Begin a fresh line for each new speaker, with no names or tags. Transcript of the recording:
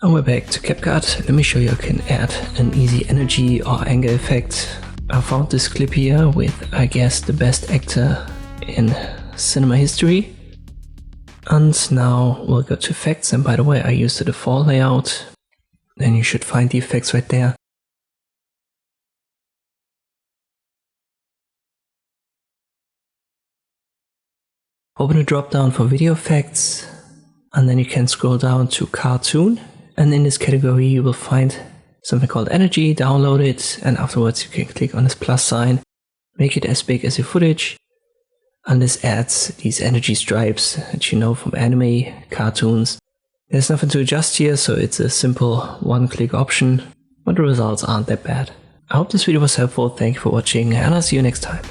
And we're back to CapCut. Let me show you how you can add an easy energy or anger effect. I found this clip here with, I guess, the best actor in cinema history. And now we'll go to effects, and by the way, I used the default layout. Then you should find the effects right there. Open the drop down for video effects, and then you can scroll down to cartoon, and in this category you will find something called energy. Download it, and afterwards you can click on this plus sign, make it as big as your footage, and this adds these energy stripes that you know from anime, cartoons. There's nothing to adjust here, so it's a simple one-click option, but the results aren't that bad. I hope this video was helpful, thank you for watching, and I'll see you next time.